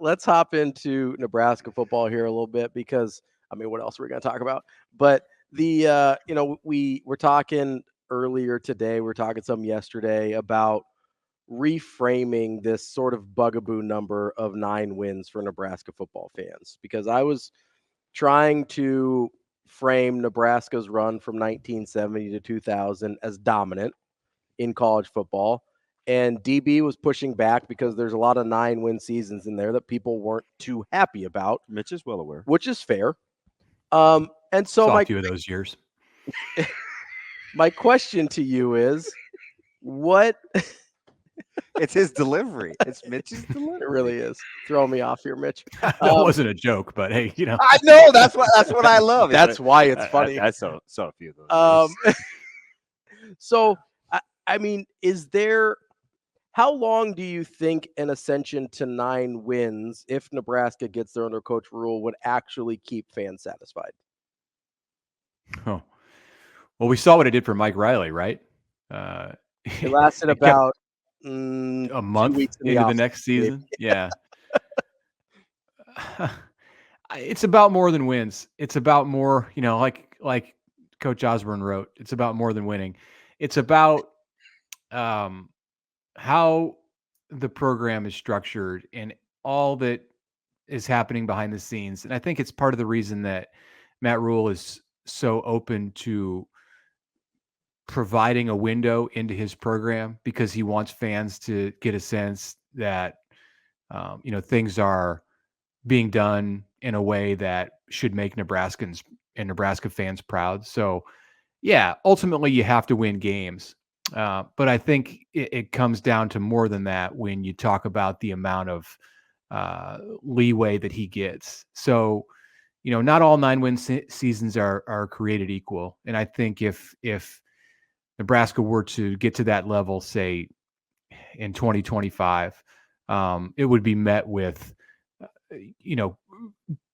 let's hop into Nebraska football here a little bit because I mean, what else are we going to talk about? But we were talking earlier today. We were talking some yesterday about reframing this sort of bugaboo number of 9 wins for Nebraska football fans because I was trying to frame Nebraska's run from 1970 to 2000 as dominant in college football. And DB was pushing back because there's a lot of 9-win seasons in there that people weren't too happy about. Mitch is well aware. Which is fair. And so Saw a few of those years. My question to you is, what? It's his delivery. It's Mitch's delivery. It really is. Throw me off here, Mitch. That wasn't a joke, but hey, I know that's what I love. That's why it's funny. I saw a few of those. So, I mean, how long do you think an ascension to 9 wins, if Nebraska gets there under Coach Rhule, would actually keep fans satisfied? Oh, well, we saw what it did for Mike Riley, right? It lasted about a month into the next season. Yeah. It's about more than wins. It's about more, like Coach Osborne wrote, it's about more than winning. It's about how the program is structured and all that is happening behind the scenes. And I think it's part of the reason that Matt Rhule is so open to providing a window into his program, because he wants fans to get a sense that, things are being done in a way that should make Nebraskans and Nebraska fans proud. So yeah, ultimately you have to win games. But I think it comes down to more than that when you talk about the amount of leeway that he gets. So, not all 9-win seasons are created equal. And I think if Nebraska were to get to that level, say in 2025, it would be met with,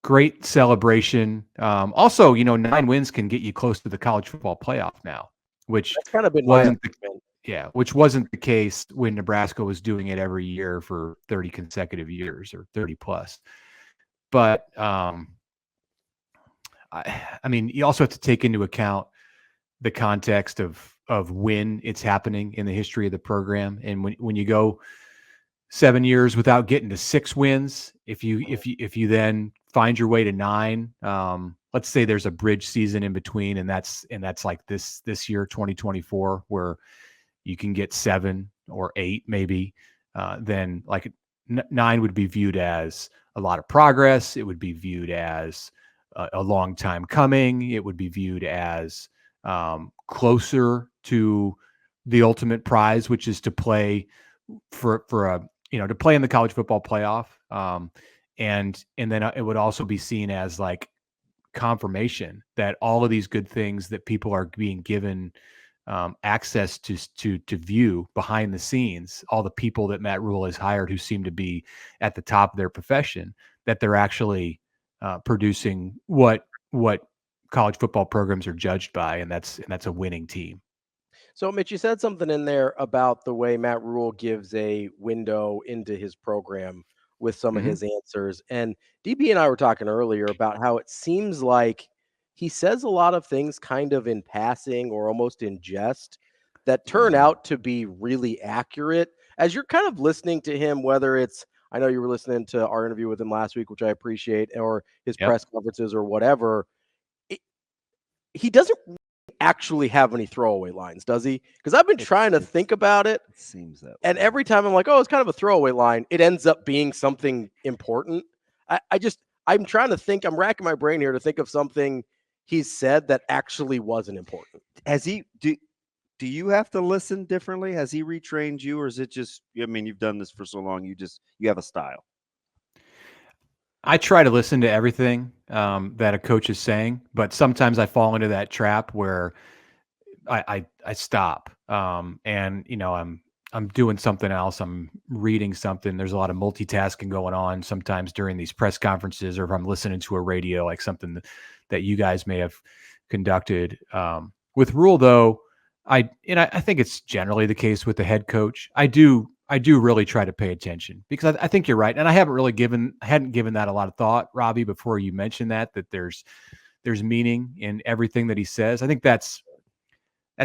great celebration. Also, 9 wins can get you close to the college football playoff now, which that's kind of been which wasn't the case when Nebraska was doing it every year for 30 consecutive years or 30 plus. But I mean, you also have to take into account the context of when it's happening in the history of the program. And when you go 7 years without getting to 6 wins, if you then find your way to 9, let's say there's a bridge season in between, and that's like this year, 2024, where you can get 7 or 8 maybe, then like 9 would be viewed as a lot of progress. It would be viewed as a long time coming. It would be viewed as closer to the ultimate prize, which is to play to play in the college football playoff. And then it would also be seen as like confirmation that all of these good things that people are being given access to view behind the scenes, all the people that Matt Rhule has hired who seem to be at the top of their profession, that they're actually producing what college football programs are judged by, and that's a winning team. So, Mitch, you said something in there about the way Matt Rhule gives a window into his program with some of his answers. And DB and I were talking earlier about how it seems like he says a lot of things kind of in passing or almost in jest that turn out to be really accurate. As you're kind of listening to him, whether it's, I know you were listening to our interview with him last week, which I appreciate, or his press conferences or whatever, he doesn't actually have any throwaway lines, does he? Because I've been trying to think about it. It seems that way. And every time I'm like, oh, it's kind of a throwaway line, it ends up being something important. I'm trying to think, I'm racking my brain here to think of something he's said that actually wasn't important. Has he, do you have to listen differently? Has he retrained you, or is it just, I mean, you've done this for so long, you have a style? I try to listen to everything that a coach is saying, but sometimes I fall into that trap where I stop and I'm doing something else. I'm reading something. There's a lot of multitasking going on sometimes during these press conferences, or if I'm listening to a radio, like something that you guys may have conducted. With Rhule, though, I think it's generally the case with the head coach. I do I do really try to pay attention because I think you're right. And I hadn't given that a lot of thought, Robbie, before you mentioned that there's meaning in everything that he says. I think that's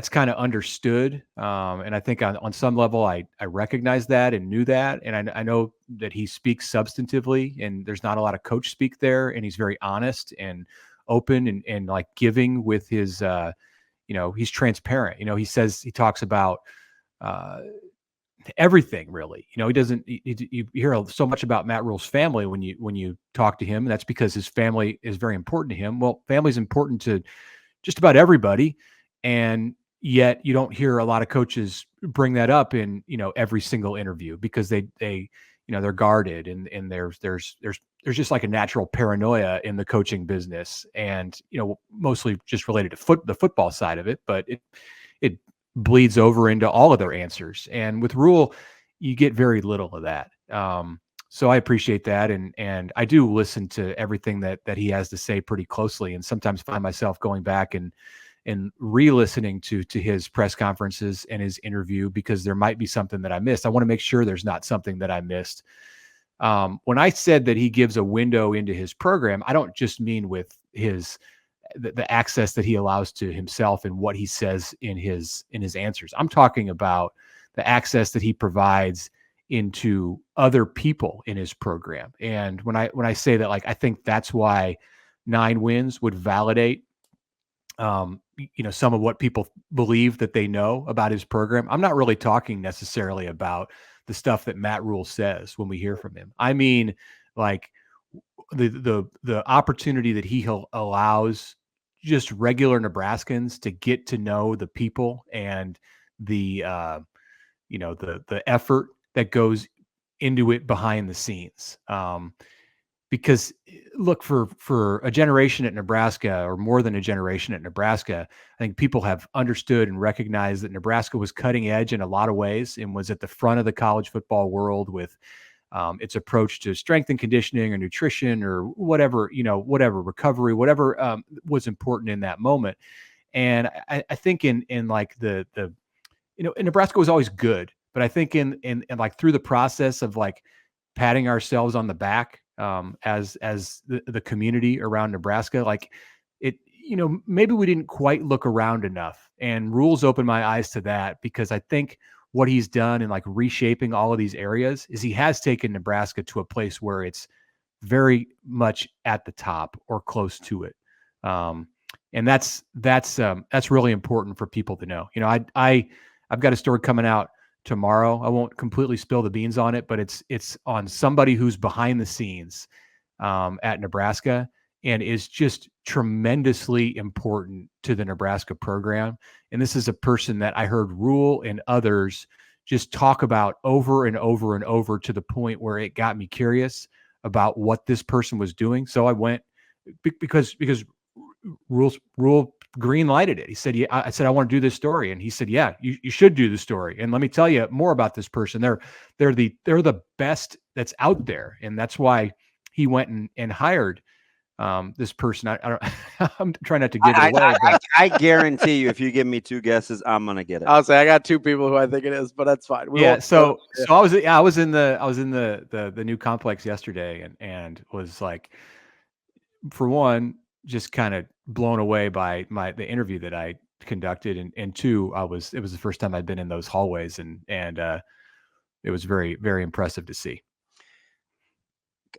kind of understood. And I think on some level, I recognize that and knew that. And I know that he speaks substantively, and there's not a lot of coach speak there. And he's very honest and open and like giving with his, he's transparent. He talks about everything really. He doesn't, you hear so much about Matt Rhule's family when you talk to him. And that's because his family is very important to him. Well, family's important to just about everybody. And yet you don't hear a lot of coaches bring that up in, every single interview because they they're guarded and there's just like a natural paranoia in the coaching business and, mostly just related to the football side of it, but it bleeds over into all of their answers. And with Rhule, you get very little of that. So I appreciate that. And I do listen to everything that he has to say pretty closely, and sometimes find myself going back and re-listening to his press conferences and his interview because there might be something that I missed. I want to make sure there's not something that I missed. When I said that he gives a window into his program, I don't just mean with the access that he allows to himself and what he says in his answers. I'm talking about the access that he provides into other people in his program. And when I say that, like, I think that's why 9 wins would validate, some of what people believe that they know about his program. I'm not really talking necessarily about the stuff that Matt Rhule says when we hear from him. I mean, like the opportunity that he allows just regular Nebraskans to get to know the people and the effort that goes into it behind the scenes. Because look, for a generation at Nebraska, or more than a generation at Nebraska, I think people have understood and recognized that Nebraska was cutting edge in a lot of ways and was at the front of the college football world with its approach to strength and conditioning or nutrition or whatever recovery, whatever was important in that moment. And I think in like the Nebraska was always good, but I think in like through the process of like patting ourselves on the back as the community around Nebraska, like it, maybe we didn't quite look around enough, and Rhule's opened my eyes to that, because I think what he's done in like reshaping all of these areas is he has taken Nebraska to a place where it's very much at the top or close to it. And that's really important for people to know. I've got a story coming out tomorrow. I won't completely spill the beans on it, but it's on somebody who's behind the scenes at Nebraska and is just tremendously important to the Nebraska program. And this is a person that I heard Rhule and others just talk about over and over and over, to the point where it got me curious about what this person was doing. So I went because Rhule green lighted it. He said, "Yeah." I said, "I want to do this story," and he said, "Yeah, you should do the story. And let me tell you more about this person. They're the best that's out there." And that's why he went and hired this person. I don't. I'm trying not to give it away. I guarantee you, if you give me 2 guesses, I'm gonna get it. I'll say I got 2 people who I think it is, but that's fine. So I was in the new complex yesterday, and was like, for one, just kind of blown away by the interview that I conducted, and 2, it was the first time I'd been in those hallways, and it was very, very impressive to see.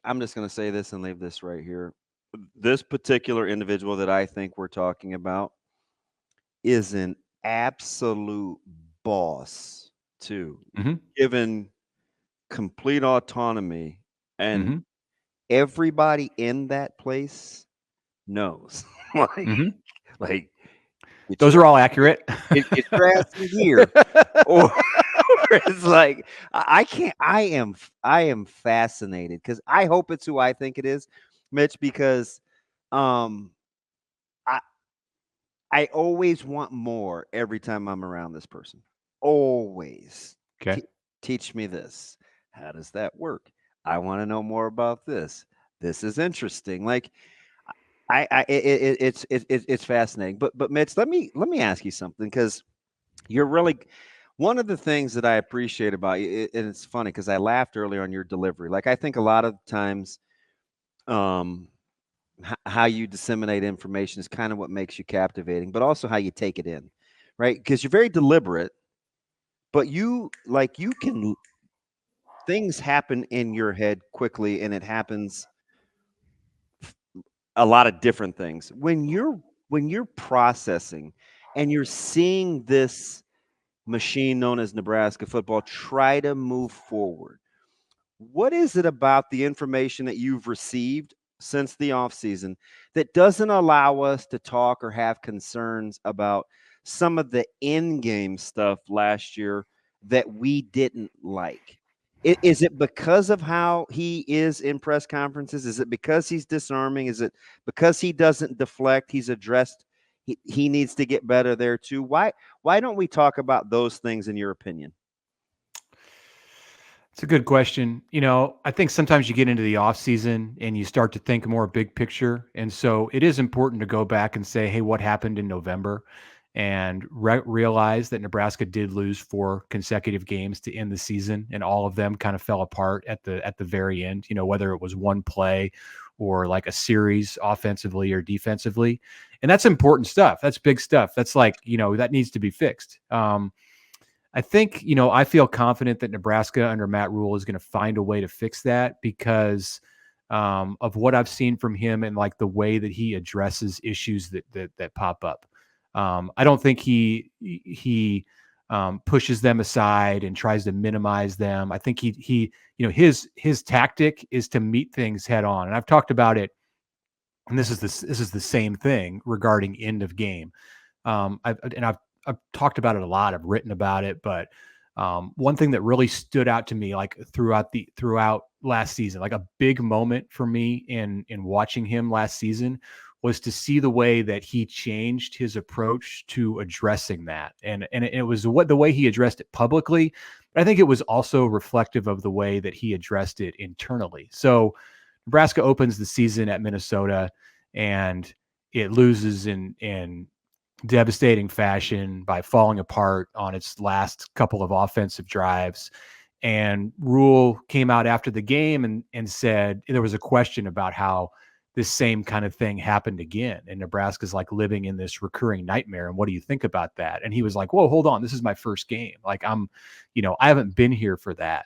I'm just going to say this and leave this right here. This particular individual that I think we're talking about is an absolute boss too, given complete autonomy, and everybody in that place knows. like those are all accurate. It's grass in here, or it's like I am fascinated, because I hope it's who I think it is, Mitch, because I always want more every time I'm around this person. Always. Okay. Teach me this. How does that work? I want to know more about this. This is interesting. Like, it's fascinating. But Mitch, let me ask you something, because you're really One of the things that I appreciate about you, and it's funny because I laughed earlier on your delivery. Like I think a lot of times, um, how you disseminate information is kind of what makes you captivating, but also how you take it in, right? Because you're very deliberate, but you can things happen in your head quickly, and it happens a lot of different things when you're processing and you're seeing this machine known as Nebraska football try to move forward. What is it about the information that you've received since the offseason that doesn't allow us to talk or have concerns about some of the in-game stuff last year that we didn't like? Is it because of how he is in press conferences? Is it because he's disarming? Is it because he doesn't deflect? He's addressed he needs to get better there too. Why don't we talk about those things in your opinion? It's a good question. I think sometimes you get into the off season and you start to think more big picture. And so it is important to go back and say, hey, what happened in November? And realize that Nebraska did lose 4 consecutive games to end the season, and all of them kind of fell apart at the very end, whether it was one play or like a series offensively or defensively. And that's important stuff. That's big stuff. That's like, that needs to be fixed. I think, I feel confident that Nebraska under Matt Rhule is going to find a way to fix that because of what I've seen from him and like the way that he addresses issues that pop up. I don't think he pushes them aside and tries to minimize them. I think his tactic is to meet things head on. And I've talked about it, and this is the same thing regarding end of game. I've talked about it a lot. I've written about it, but one thing that really stood out to me, like throughout last season, like a big moment for me in watching him last season, was to see the way that he changed his approach to addressing that, and it was the way he addressed it publicly, but I think it was also reflective of the way that he addressed it internally. So Nebraska opens the season at Minnesota, and it loses in devastating fashion by falling apart on its last couple of offensive drives. And Rhule came out after the game and said there was a question about how this same kind of thing happened again. And Nebraska's like living in this recurring nightmare. And what do you think about that? And he was like, whoa, hold on. This is my first game. Like I haven't been here for that.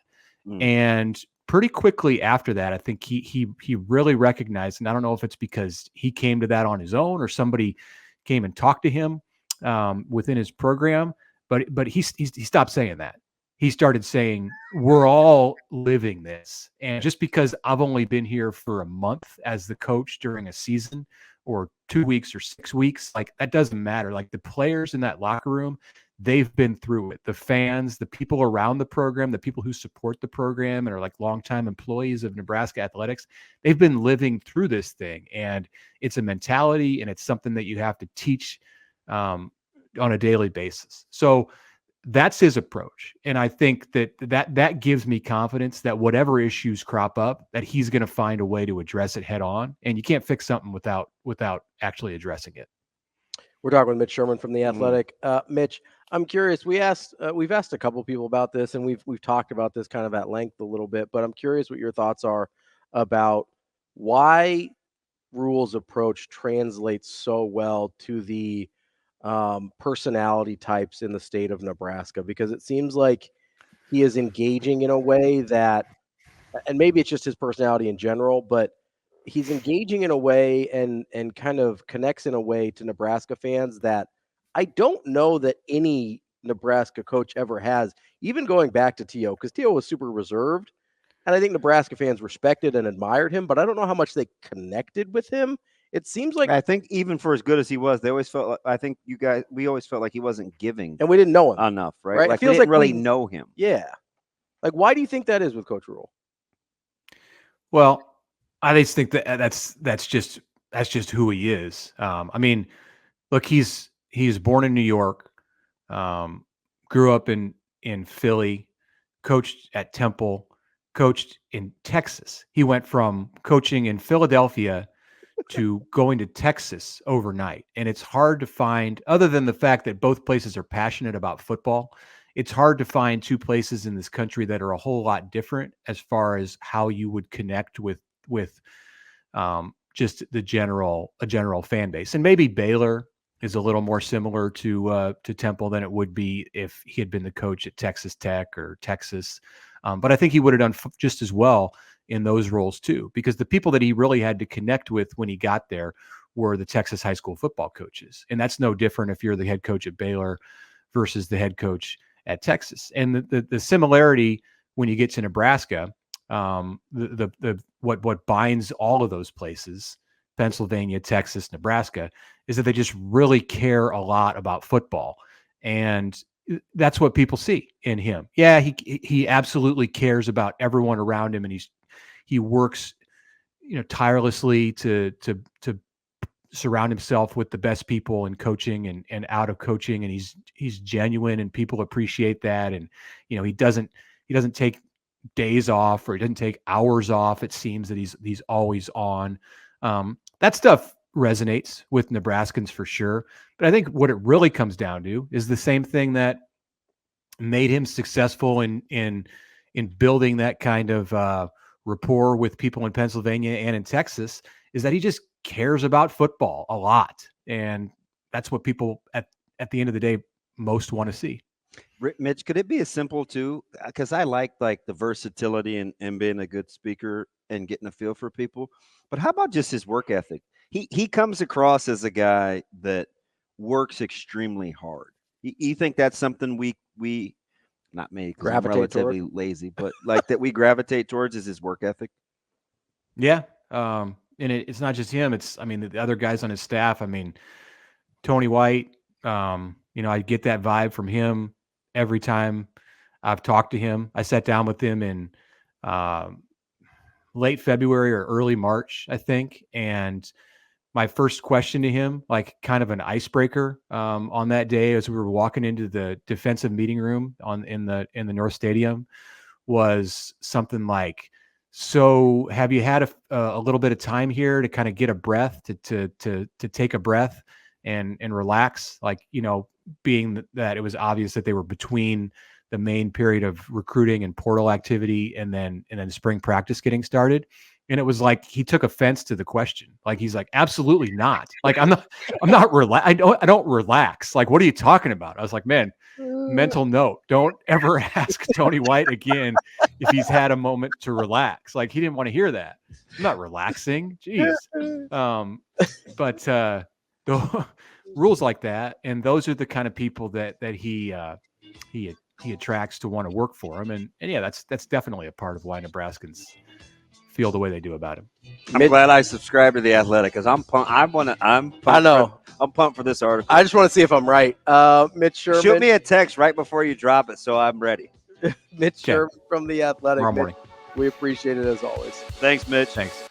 And pretty quickly after that, I think he really recognized, and I don't know if it's because he came to that on his own or somebody came and talked to him within his program, but he stopped saying that. He started saying, we're all living this. And just because I've only been here for a month as the coach during a season or 2 weeks or 6 weeks, like that doesn't matter. Like the players in that locker room, they've been through it. The fans, the people around the program, the people who support the program and are like longtime employees of Nebraska athletics, they've been living through this thing. And it's a mentality and it's something that you have to teach on a daily basis. So that's his approach. And I think that gives me confidence that whatever issues crop up, that he's going to find a way to address it head on. And you can't fix something without actually addressing it. We're talking with Mitch Sherman from The Athletic. Mitch, I'm curious. We've asked a couple people about this, and we've talked about this kind of at length a little bit. But I'm curious what your thoughts are about why Rhule's approach translates so well to the personality types in the state of Nebraska, because it seems like he is engaging in a way that, and maybe it's just his personality in general, but he's engaging in a way and kind of connects in a way to Nebraska fans that I don't know that any Nebraska coach ever has, even going back to T.O., because T.O. was super reserved. And I think Nebraska fans respected and admired him, but I don't know how much they connected with him. It seems like, I think even for as good as he was, they always felt like, I think we always felt like he wasn't giving and we didn't know him enough, right? Like it feels we didn't like really know him. Yeah. Like, why do you think that is with Coach Rhule? Well, I just think that's just who he is. I mean, look, he's born in New York, grew up in Philly, coached at Temple, coached in Texas. He went from coaching in Philadelphia to going to Texas overnight. And it's hard to find, other than the fact that both places are passionate about football, it's hard to find two places in this country that are a whole lot different as far as how you would connect with just a general fan base. And maybe Baylor is a little more similar to Temple than it would be if he had been the coach at Texas Tech or Texas. But I think he would have done just as well in those roles too, because the people that he really had to connect with when he got there were the Texas high school football coaches. And that's no different if you're the head coach at Baylor versus the head coach at Texas. And the similarity when you get to Nebraska, what binds all of those places, Pennsylvania, Texas, Nebraska, is that they just really care a lot about football. And that's what people see in him. Yeah, he absolutely cares about everyone around him, and he works, tirelessly to surround himself with the best people in coaching and out of coaching, and he's genuine, and people appreciate that. And he doesn't take days off, or he doesn't take hours off. It seems that he's always on. That stuff resonates with Nebraskans for sure. But I think what it really comes down to is the same thing that made him successful in building that kind of rapport with people in Pennsylvania and in Texas, is that he just cares about football a lot. And that's what people at the end of the day most want to see. Mitch, could it be as simple too? Because I like the versatility and being a good speaker and getting a feel for people. But how about just his work ethic? He comes across as a guy that works extremely hard. You think that's something we not me, because I'm relatively lazy, but that we gravitate towards is his work ethic? Yeah. And it's not just him. It's, the other guys on his staff. Tony White, I get that vibe from him every time I've talked to him. I sat down with him in late February or early March, I think. And my first question to him, kind of an icebreaker, on that day as we were walking into the defensive meeting room in the North Stadium, was something like, "So have you had a little bit of time here to kind of get a breath, to take a breath and relax?" Being that it was obvious that they were between the main period of recruiting and portal activity and then spring practice getting started. And it was like he took offense to the question. He's like, "Absolutely not. I'm not I don't relax. What are you talking about?" I was like, "Man, mental note, don't ever ask Tony White again if he's had a moment to relax." He didn't want to hear that. "I'm not relaxing." Jeez. But the rules like that, and those are the kind of people that he attracts to want to work for him. And yeah, that's definitely a part of why Nebraskans feel the way they do about him. I'm glad I subscribed to The Athletic, because I'm pumped. I'm pumped for this article. I just want to see if I'm right. Mitch Sherman, shoot me a text right before you drop it, so I'm ready. Mitch Sherman from The Athletic. Tomorrow morning. We appreciate it as always. Thanks, Mitch. Thanks.